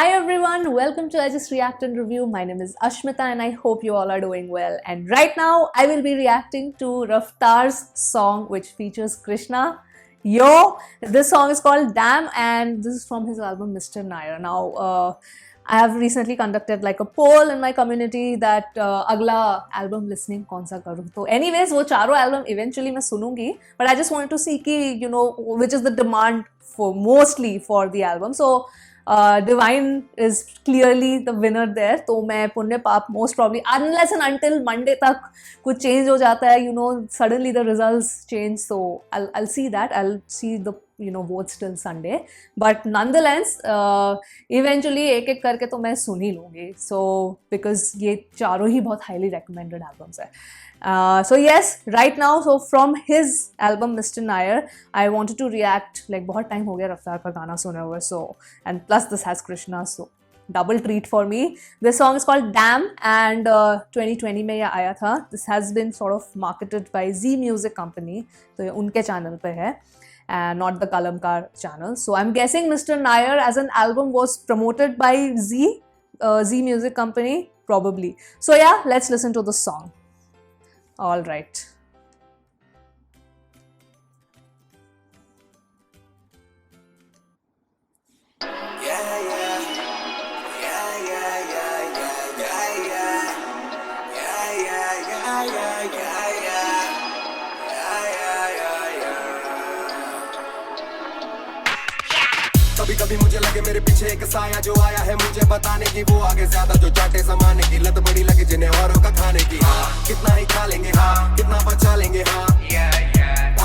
Hi everyone, welcome to I Just React and Review. My name is Ashmita and I hope you all are doing well. And right now I will be reacting to Raftaar's song which features Krishna. Yo, this song is called Damn and this is from his album Mr. Nair. Now, I have recently conducted like a poll in my community that अगला album listening कौन सा करूँ. तो anyways वो चारों album eventually मैं सुनूंगी. But I just wanted to see कि which is the demand for mostly for the album. So Divine is clearly the winner there. तो मैं पुण्य पाप most probably unless and until Monday तक कुछ change हो जाता है, suddenly the results change. So I'll see that. I'll see the votes till Sunday. But nonetheless, eventually एक एक करके तो मैं सुन ही लूँगी. So because ये चारों ही बहुत highly recommended albums है. So yes, right now, so from his album Mr. Nair, I wanted to react. Like बहुत time हो गया रफ्तार का गाना सुने हुए. So and plus this has Krishna, so double treat for me. This song is called Damn and 2020 में ये आया था. This has been sort of marketed by Z Music Company. तो ये उनके channel पे है. And not the Kalamkar channel. So I'm guessing Mr. Nair as an album was promoted by Z Music Company, probably. So yeah, let's listen to the song. All right. कभी कभी मुझे लगे मेरे पीछे एक साया जो आया है मुझे बताने की वो आगे ज्यादा जो चाटे समाने की लत बड़ी लगे जिन्हें औरों का खाने की कितना ही खा लेंगे कितना बचा लेंगे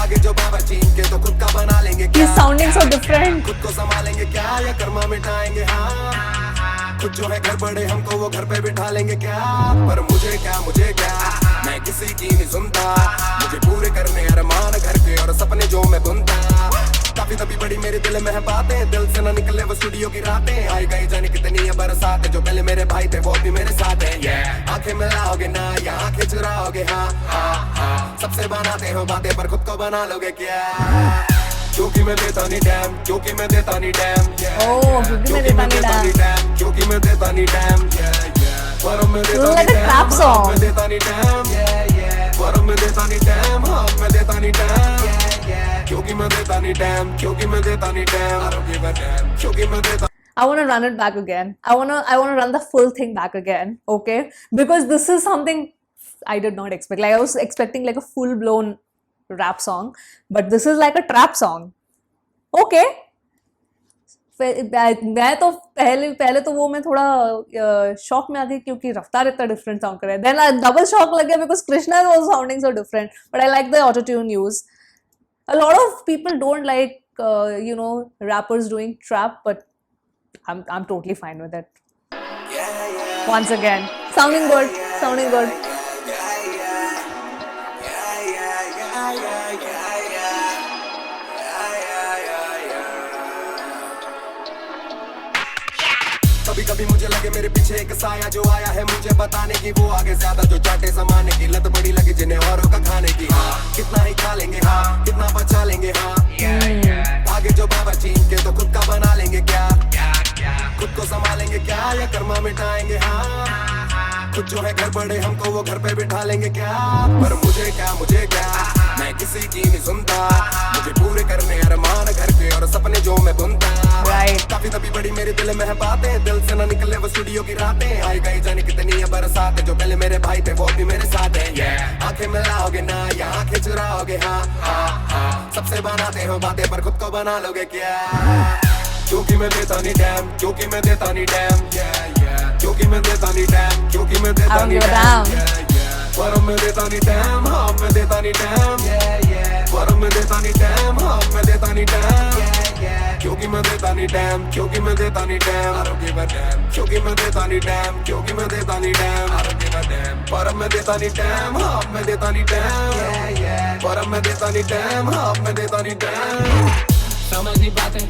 आगे जो बावर्ची के तो खुद का बना लेंगे क्या sounding so different. खुद को संभालेंगे क्या या कर्मा मिटाएंगे खुद जो है घर बड़े हमको वो घर पे बिठा लेंगे क्या पर मुझे क्या मैं किसी की नहीं सुनता मुझे पूरे करने अरमान घर के और सपने जो मैं बुनता काफी तभी बड़ी मेरे दिल में है बातें दिल से ना निकले वो स्टूडियो की रातें आई गई जाने कितनी है बरसात जो पहले मेरे भाई थे वो भी मेरे साथ हैं आंखें मिलाओगे ना या आंखें चुराओगे हाँ सबसे बनाते हो बातें पर खुद को बना लोगे क्या क्योंकि मैं देता नहीं डैम क्योंकि मैं देता नहीं डैम क्योंकि मैं देता नहीं डैम क्योंकि मैं देता नहीं डैम पर मैं देता नहीं डैम मैं देता नहीं डैम पर मैं देता नहीं डैम मैं देता नहीं डैम क्योंकि मैं देता नहीं डैम क्योंकि मैं देता नहीं डैम क्योंकि मैं देता I want to run it back again. I want to run the full thing back again, okay? Because this is something I did not expect. Like I was expecting like a full-blown rap song, but this is like a trap song. Okay. मैं तो पहले तो वो मैं थोड़ा shock में आ गई क्योंकि रफ्तार इतना डिफरेंट साउंड कर रहा है. Then डबल शॉक लग गया because Krishna is also sounding so different. But I like the auto-tune use. A lot of people don't like rappers doing trap, but I'm totally fine with it. Once again, sounding good. कभी कभी मुझे लगे मेरे पीछे एक साया जो आया है मुझे बताने की वो आगे ज्यादा जो चाटे समाने की लत बड़ी लगी जिन्हें औरों का खाने की कितना ही खा लेंगे कितना बचा लेंगे आगे जो बावर्ची के तो खुद का बना लेंगे क्या खुद को संभालेंगे क्या या कर्मा मिटाएंगे खुद जो है घर बड़े हमको वो घर पे बिठा लेंगे क्या पर मुझे क्या मैं किसी की नहीं सुनता मुझे पूरे करने अरमान घर के और सपने जो मैं बुनता काफी तभी बड़ी मेरे दिल में है बातें दिल से ना निकले वो स्टूडियो की रातें आई गई जाने कितनी है बरसात जो पहले मेरे भाई थे वो भी मेरे साथ हैं आंखें मिलाओगे ना या आंखें चुराओगे हाँ सबसे बनाते हो बातें पर खुद को बना लोगे क्या क्योंकि मैं देता नहीं डैम क्योंकि मैं देता नहीं डैम क्योंकि मैं देता नहीं डैम क्योंकि मैं देता नहीं डैम पर मैं देता नहीं डैम मैं देता नहीं डैम पर मैं देता नहीं डैम मैं देता नहीं डैम क्योंकि मैं देता नहीं डैम क्योंकि मैं देता नहीं डैम क्योंकि मैं देता नहीं डैम क्योंकि मैं देता नहीं डैम पर मैं देता नहीं डैम मैं देता नहीं डैम पर मैं देता नहीं डैम मैं देता नहीं डैम समझ नहीं पाते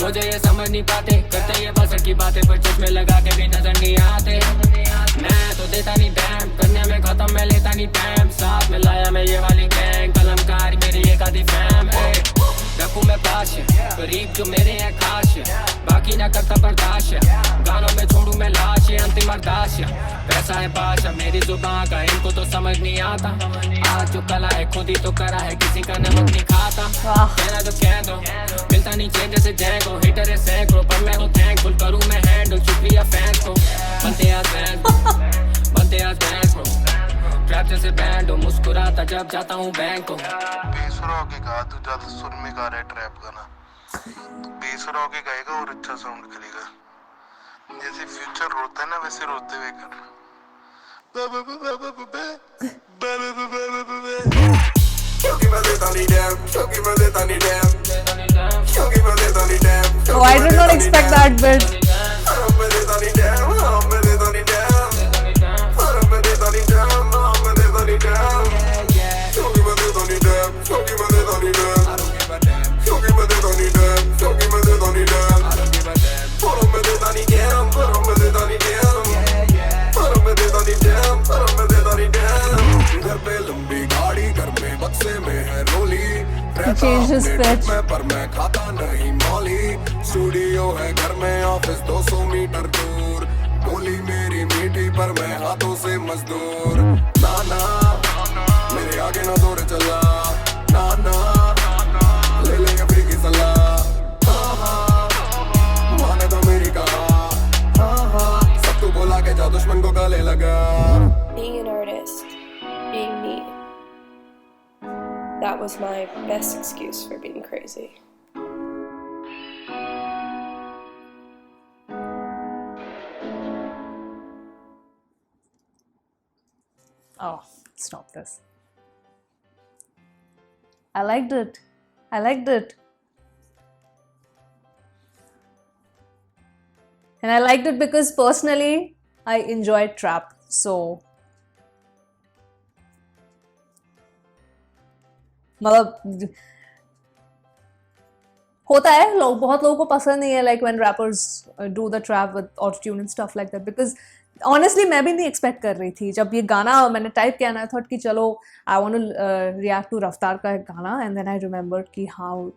मुझे ये समझ नहीं पाते करते ये बसर की बातें पर चश्मे लगा के भी नजर नहीं आते मैं तो देता नहीं डैम करने में खत्म मैं लेता नहीं टाइम साथ में लाया मैं ये वाली गैंग कलमकार मेरी एक आधी फैम रखूं मैं पास करीब जो मेरे हैं खास बाकी की ना करता बर्दाश्त, गानों में छोड़ू मैं लाश, ये अंतिम अरदास, पैसा है बादशाह मेरी जुबान का, इनको तो समझ नहीं आता, आज जो कला है खुद ही तो करा है, किसी का नमक नहीं खाता, कहना तो कह दो, मिलता नहीं चेंज जैसे जैंगो, हिटर है सैकड़ों पर मैं तो थैंकफुल, करूँ मैं हैंडल, शुक्रिया फैंस को, बनते आज फैंस, बनते आज फैंस को, ट्रैप जैसे बैंड हो, मुस्कुराता जब जाता हूँ बैंक को। बेसुरा होके गा, तू ज्यादा सुर में गा रहा है ट्रैप गाना, तू बेसुरा होके गाएगा और अच्छा साउंड करेगा, जैसे फ्यूचर रोता है ना वैसे रोते हुए कर। क्योंकि मैं देता नहीं डैम, क्योंकि मैं देता नहीं डैम, क्योंकि मैं देता नहीं dam, Oh, I did not expect that bit. मैं देता नहीं डैम, मैं देता नहीं डैम, मैं देता नहीं डैम, मैं देता नहीं डैम, क्योंकि मैं देता नहीं डैम, क्योंकि मैं देता नहीं डैम, क्योंकि मैं देता नहीं डैम, क्योंकि मैं देता नहीं डैम, मैं देता नहीं डैम, मैं देता नहीं डैम, मैं देता नहीं डैम, मैं देता नहीं डैम, घर पे लंबी गाड़ी, घर में बक्से में है रोली, Change his pitch. पर मैं खाता नहीं मौली, स्टूडियो है घर में, ऑफिस 200 मीटर दूर, बोली मेरी मीठी पर मैं हाथों से मजदूर, नाना मेरे आगे ना दौड़ चला, नाना ले ले अभी की सलाह, माने तो मेरी कहा, सब तू बोला के जा दुश्मन को गले लगा। Being an artist, being me, that was my best excuse for being crazy. Oh, stop this. I liked it. I liked it. And I liked it because personally, I enjoyed trap. So, मतलब होता है लोग, बहुत लोगों को पसंद नहीं है like when rappers do the trap with auto-tune and stuff like that, because honestly मैं भी नहीं एक्सपेक्ट कर रही थी जब ये गाना मैंने टाइप किया ना, थॉट कि चलो I want to react to Raftaar का एक गाना, एंड देन आई रिमेंबर्ड कि हाँ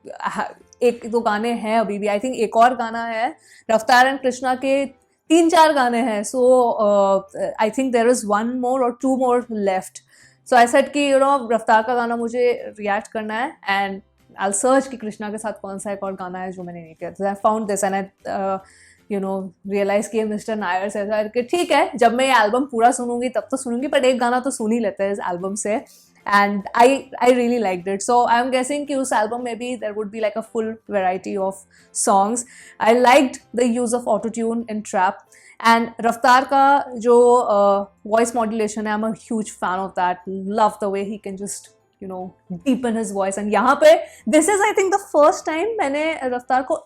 एक दो गाने हैं अभी भी, आई थिंक एक और गाना है रफ्तार एंड कृष्णा के, 3-4 गाने हैं, so I think there is 1 more or 2 more left, so I said कि यू नो रफ्तार का गाना मुझे रिएक्ट करना है, एंड आई सर्च कि कृष्णा के साथ कौन सा एक और गाना है जो मैंने नहीं किया, तो I found this and I you know realise कि मिस्टर नायर से ऐसा कि ठीक है जब मैं ये एल्बम पूरा सुनूंगी तब तो सुनूंगी, बट एक गाना तो सुन ही लेते हैं इस एल्बम से, and I really liked it, so I am guessing कि उस एल्बम में भी there would be like a full variety of songs. I liked the use of auto tune in trap, and Raftaar का जो वॉइस मॉड्यूलेशन है, I am a huge fan of that, love the way he can just you know deepen his voice, and यहाँ पे this is I think the first time मैंने रफ्तार को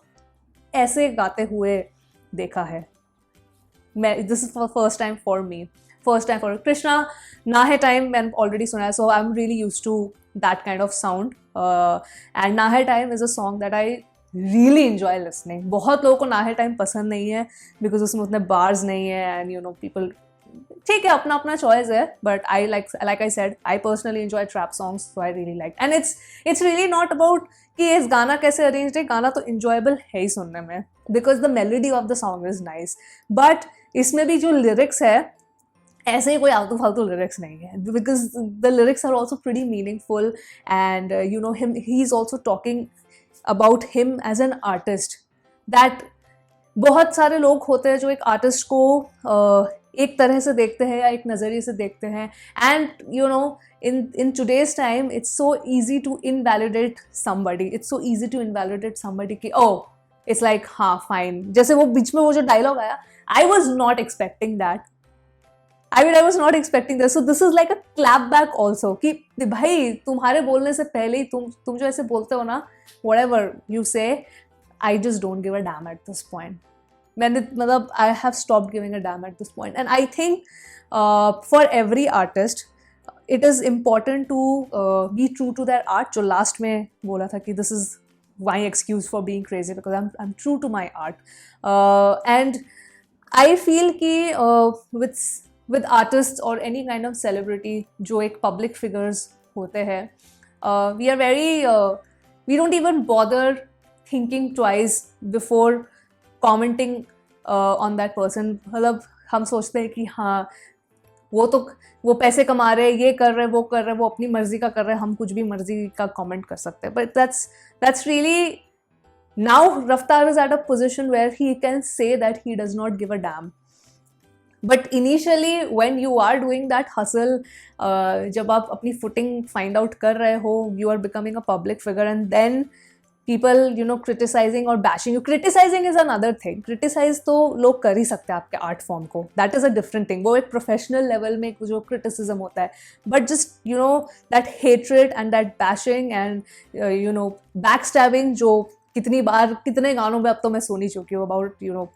ऐसे गाते हुए देखा है, मैं this is for first time for me, first time for Krishna ना है टाइम मैंने ऑलरेडी सुना है, so I'm really used to that kind of sound, and ना है time is a song that I really enjoy listening. बहुत लोगों को ना है टाइम पसंद नहीं है because उसमें उतने bars नहीं है, and you know people ठीक है अपना अपना चॉइस है, but I like I said I personally enjoy trap songs, so I really like, and it's really not about कि इस गाना कैसे अरेंज है, गाना तो enjoyable है ही सुनने में because the melody of the song is nice, but इसमें भी जो lyrics है ऐसे ही कोई आलतू फालतू लिरिक्स नहीं है, because the lyrics are also pretty meaningful, and you know he is also talking about him as an artist, that बहुत सारे लोग होते हैं जो एक आर्टिस्ट को एक तरह से देखते हैं या एक नज़रिए से देखते हैं, and you know in today's time it's so easy to invalidate somebody, it's so easy to invalidate somebody कि oh it's like हाँ fine, जैसे वो बीच में वो जो डायलॉग आया, I was not expecting that, I mean I was not expecting that, so this is like a clap back also कि भाई तुम्हारे बोलने से पहले ही तुम जो ऐसे बोलते हो ना, whatever you say I just don't give a damn at this point, मैंने मतलब I have stopped giving a damn at this point, and I think for every artist it is important to be true to their art, जो last में बोला था कि this is my excuse for being crazy because I'm true to my art, and I feel कि with artists or any kind of celebrity जो एक public figures होते हैं, we are very we don't even bother thinking twice before commenting on that person. मतलब हम सोचते हैं कि हाँ वो पैसे कमा रहे हैं, ये कर रहे हैं, वो कर रहे हैं, वो अपनी मर्जी का कर रहे हैं, हम कुछ भी मर्जी का कमेंट कर सकते हैं. But that's really, now Raftaar is at a position where he can say that he does not give a damn. But initially when you are doing that hustle, जब आप अपनी footing find out कर रहे हो, you are becoming a public figure, and then people, you know, criticizing or bashing you. Criticizing is another thing. Criticize तो लोग कर ही सकते हैं आपके art form को. That is a different thing. वो एक professional level में जो criticism होता है. But just, you know, that hatred and that bashing and, you know, backstabbing जो कितनी बार कितने गानों में अब तो मैं सुनी चुकी हूँ अबाउट, यू नो,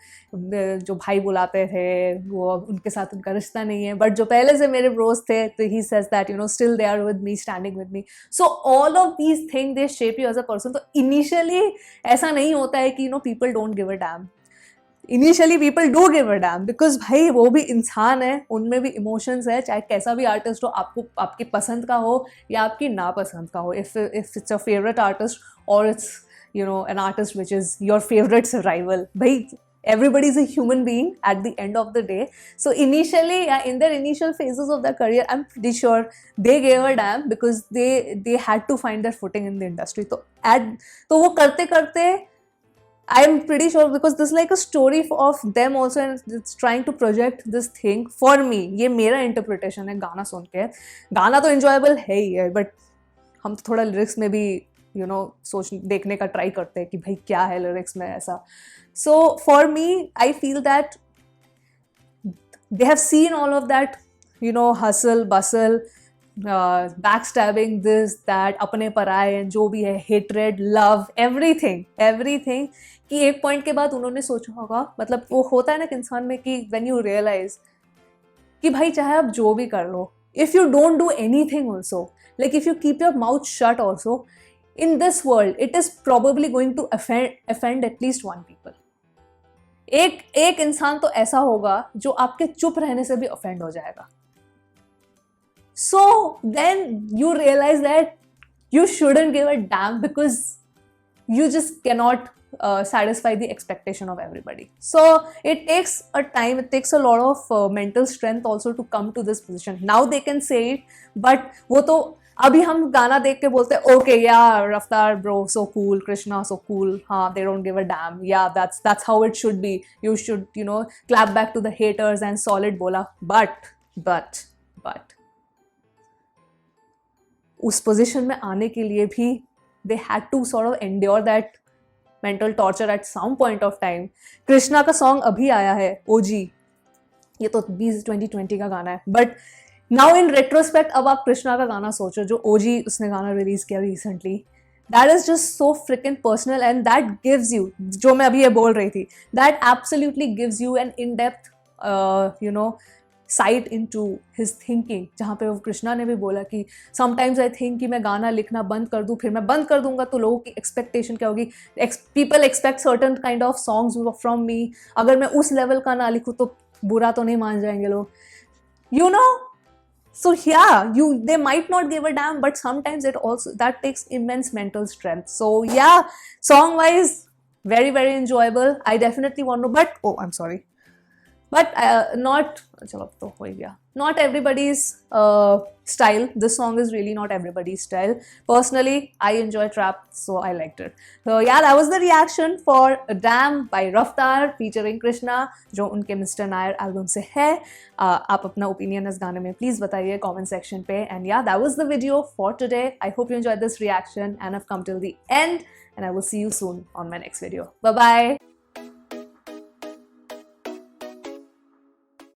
जो भाई बुलाते थे वो उनके साथ उनका रिश्ता नहीं है, बट जो पहले से मेरे ब्रोज थे तो he says that, you know, still they are with me, standing with me. So all of these thing they shape you as a person. तो इनिशियली ऐसा नहीं होता है कि, you know, people don't give a damn. Initially people do give a damn because भाई वो भी इंसान है, उनमें भी इमोशंस है, चाहे कैसा भी आर्टिस्ट हो, आपको आपकी पसंद का हो या आपकी नापसंद का हो. If it's a favourite artist और it's, you know, an artist which is your favorite rival, bhai, everybody is a human being at the end of the day. So initially, in their initial phases of their career, I'm pretty sure they gave a damn because they had to find their footing in the industry. तो वो करते करते, I'm pretty sure, because this is like a story of them also, and it's trying to project this thing for me. ये मेरा interpretation है गाना सुन के. गाना तो enjoyable है ही है, but हम तो थोड़ा lyrics में भी, you know, सोच देखने का ट्राई करते हैं कि भाई क्या है लिरिक्स में ऐसा. So for me, I feel that they have seen all of that, you no, hustle bustle, back stabbing, this that, अपने पराए, जो भी है, हेट्रेड, लव, एवरीथिंग कि एक पॉइंट के बाद उन्होंने सोचा होगा, मतलब वो होता है ना कि इंसान में कि व्हेन यू रियलाइज कि भाई चाहे आप जो भी कर लो, if you don't do anything also, like if you keep your mouth shut also, in this world it is probably going to offend at least one people. एक इंसान तो ऐसा होगा जो आपके चुप रहने से भी offend हो जाएगा. So then you realize that you shouldn't give a damn because you just cannot satisfy the expectation of everybody. So it takes a time, it takes a lot of mental strength also to come to this position. Now they can say it, but वो तो अभी हम गाना देख के बोलते हैं okay या Raftaar bro so cool, Krishna so cool, हाँ they don't give a damn, या that's how it should be, you should, you know, clap back to the haters and solid बोला. बट उस पोजीशन में आने के लिए भी they had to sort of endure that mental torture at some point of time. Krishna का song अभी आया है ओजी, ये तो 2020 का गाना है, बट नाउ इन रेट्रोस्पेक्ट अब आप कृष्णा का गाना सोचो जो ओजी उसने गाना रिलीज किया recently, that is just so freaking personal and that gives you, जो मैं अभी ये बोल रही थी, that absolutely gives you an in depth, you know, sight into his thinking, जहाँ पे वो कृष्णा ने भी बोला कि समटाइम्स आई थिंक कि मैं गाना लिखना बंद कर दूँ, फिर मैं बंद कर दूंगा तो लोगों की एक्सपेक्टेशन क्या होगी, people expect certain kind of songs from me, अगर मैं उस लेवल का ना लिखूँ तो बुरा तो नहीं मान जाएंगे लोग, you know. So yeah, they might not give a damn, but sometimes that takes immense mental strength. So yeah, song wise, very very enjoyable. I definitely want to, but oh, I'm sorry, but not, chalo to ho gaya, not everybody's style. This song is really not everybody's style. Personally, I enjoy trap, so I liked it. So yeah, that was the reaction for Damn by Raftaar featuring Krishna, जो उनके Mr. Nair album से है. आप अपना opinion इस गाने में please बताइए comment section पे. And yeah, that was the video for today. I hope you enjoyed this reaction and have come till the end. And I will see you soon on my next video. Bye bye.